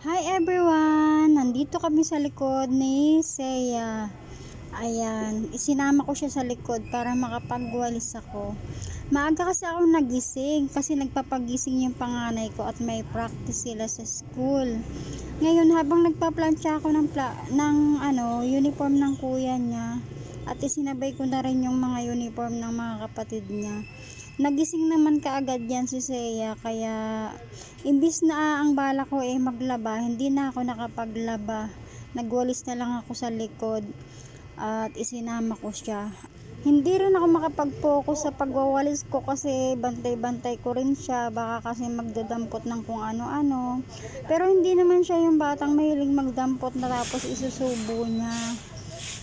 Hi everyone! Nandito kami sa likod ni Seya. Ayan, isinama ko siya sa likod para makapagwalis ako. Maaga kasi ako nagising kasi nagpapagising yung panganay ko at may practice sila sa school. Ngayon habang nagpaplansya ako ng uniform ng kuya niya at isinabay ko na rin yung mga uniform ng mga kapatid niya. Nagising naman kaagad yan si Seya, kaya imbis na ang bala ko maglaba, hindi na ako nakapaglaba. Nagwalis na lang ako sa likod at isinama ko siya. Hindi rin ako makapag-focus sa pagwawalis ko kasi bantay-bantay ko rin siya, baka kasi magdadampot ng kung ano-ano. Pero hindi naman siya yung batang mahilig magdampot na tapos isusubo niya.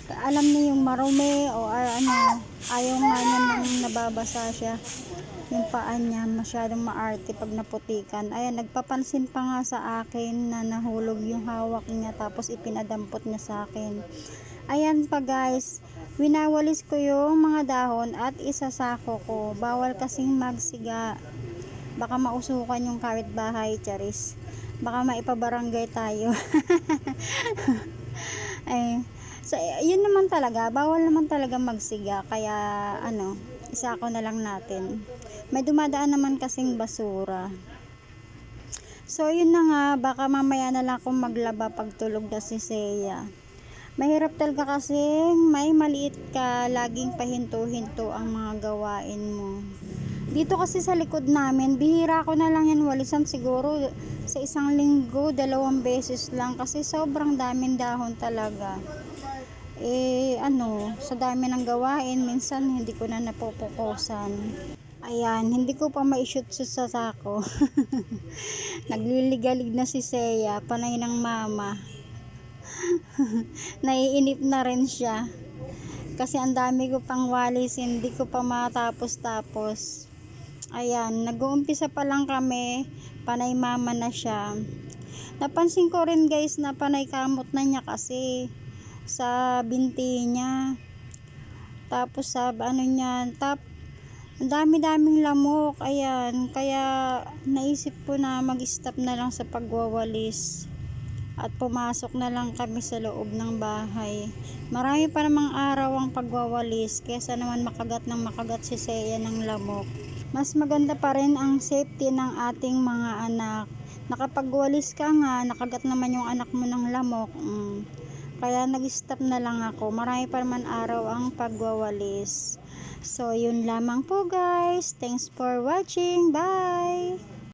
Alam niya yung marumi o ayaw nga niya nang nababasa siya. Yung paa niya masyadong maarte pag naputikan. Ayan, nagpapansin pa nga sa akin na nahulog yung hawak niya tapos ipinadampot niya sa akin. Ayan pa guys, winawalis ko yung mga dahon at isasako ko. Bawal kasing magsiga, baka mausukan yung kapitbahay, charis. Baka maipabarangay tayo. Ay, so yun naman talaga, bawal naman talaga magsiga, kaya isako na lang natin. May dumadaan naman kasing basura. So yun na nga, baka mamaya na lang akong maglaba pag tulog na si Seya. Mahirap talaga kasi may maliit ka, laging pahinto-hinto ang mga gawain mo. Dito kasi sa likod namin, bihira ko na lang yan walisan, siguro sa isang linggo 2 beses lang kasi sobrang daming dahon talaga. Sa dami ng gawain, minsan hindi ko na napupukusan. Ayan, hindi ko pa ma-shoot sa sako. Nagliligalig na si Seya, panay ng mama. Naiinip na rin siya. Kasi ang dami ko pang walis, hindi ko pa matapos-tapos. Ayan, nag-uumpisa pa lang kami, panay mama na siya. Napansin ko rin guys na panay kamot na niya kasi sa binti niya. Tapos sa ang dami-daming lamok. Ayan, kaya naisip ko na mag-stop na lang sa pagwawalis at pumasok na lang kami sa loob ng bahay. Marami pa namang araw ang pagwawalis kaysa naman makagat si Seya ng lamok. Mas maganda pa rin ang safety ng ating mga anak. Nakapagwalis ka nga, nakagat naman yung anak mo ng lamok. Kaya nag-stop na lang ako. Marami pa naman araw ang pagwawalis. So yun lamang po guys. Thanks for watching. Bye!